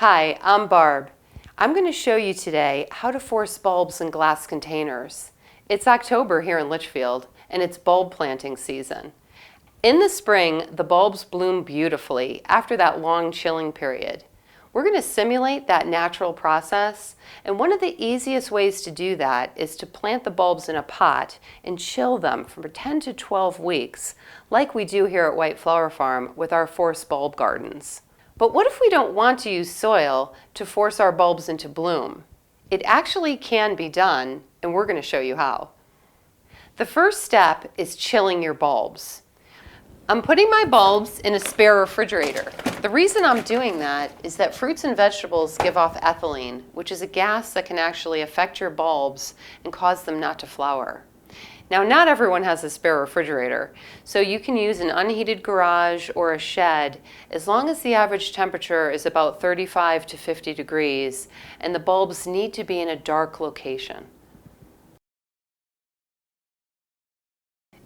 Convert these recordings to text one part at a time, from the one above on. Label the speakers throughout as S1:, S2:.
S1: Hi, I'm Barb. I'm going to show you today how to force bulbs in glass containers. It's October here in Litchfield and it's bulb planting season. In the spring, the bulbs bloom beautifully after that long chilling period. We're going to simulate that natural process, and one of the easiest ways to do that is to plant the bulbs in a pot and chill them for 10 to 12 weeks, like we do here at White Flower Farm with our forced bulb gardens. But what if we don't want to use soil to force our bulbs into bloom? It actually can be done, and we're going to show you how. The first step is chilling your bulbs. I'm putting my bulbs in a spare refrigerator. The reason I'm doing that is that fruits and vegetables give off ethylene, which is a gas that can actually affect your bulbs and cause them not to flower. Now, not everyone has a spare refrigerator, so you can use an unheated garage or a shed as long as the average temperature is about 35 to 50 degrees and the bulbs need to be in a dark location.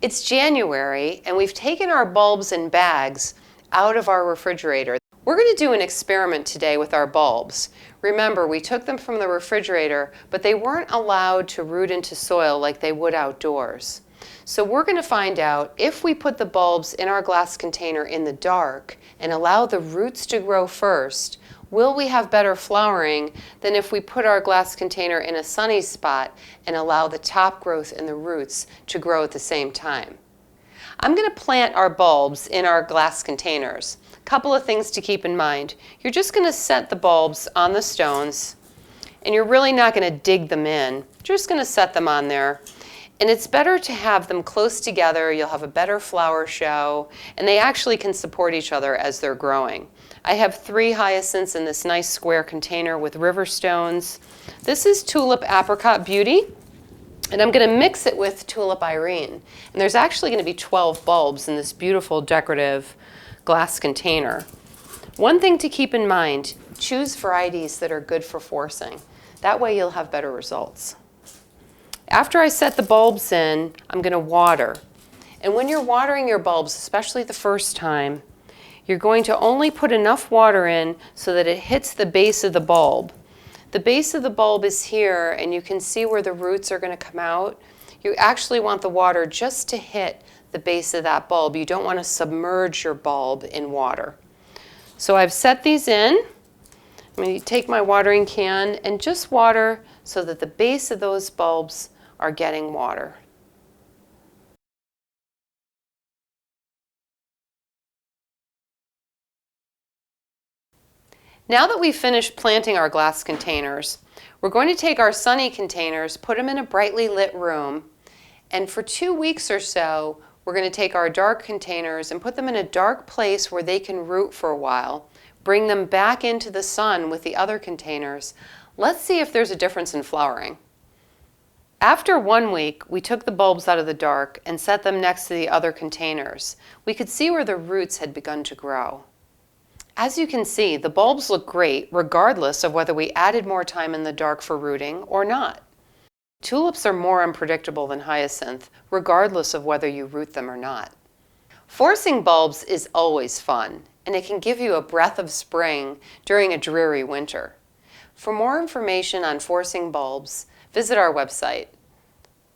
S1: It's January and we've taken our bulbs in bags out of our refrigerator. We're going to do an experiment today with our bulbs. Remember, we took them from the refrigerator, but they weren't allowed to root into soil like they would outdoors. So we're going to find out if we put the bulbs in our glass container in the dark and allow the roots to grow first, will we have better flowering than if we put our glass container in a sunny spot and allow the top growth and the roots to grow at the same time? I'm going to plant our bulbs in our glass containers. Couple of things to keep in mind. You're just going to set the bulbs on the stones and you're really not going to dig them in. You're just going to set them on there. And it's better to have them close together. You'll have a better flower show and they actually can support each other as they're growing. I have 3 hyacinths in this nice square container with river stones. This is Tulip Apricot Beauty. And I'm going to mix it with Tulip Irene. And there's actually going to be 12 bulbs in this beautiful decorative glass container. One thing to keep in mind, choose varieties that are good for forcing. That way you'll have better results. After I set the bulbs in, I'm going to water. And when you're watering your bulbs, especially the first time, you're going to only put enough water in so that it hits the base of the bulb. The base of the bulb is here and you can see where the roots are going to come out. You actually want the water just to hit the base of that bulb. You don't want to submerge your bulb in water. So I've set these in. I'm going to take my watering can and just water so that the base of those bulbs are getting water. Now that we've finished planting our glass containers, we're going to take our sunny containers, put them in a brightly lit room, and for 2 weeks or so, we're going to take our dark containers and put them in a dark place where they can root for a while, bring them back into the sun with the other containers. Let's see if there's a difference in flowering. After 1 week, we took the bulbs out of the dark and set them next to the other containers. We could see where the roots had begun to grow. As you can see, the bulbs look great regardless of whether we added more time in the dark for rooting or not. Tulips are more unpredictable than hyacinth, regardless of whether you root them or not. Forcing bulbs is always fun, and it can give you a breath of spring during a dreary winter. For more information on forcing bulbs, visit our website.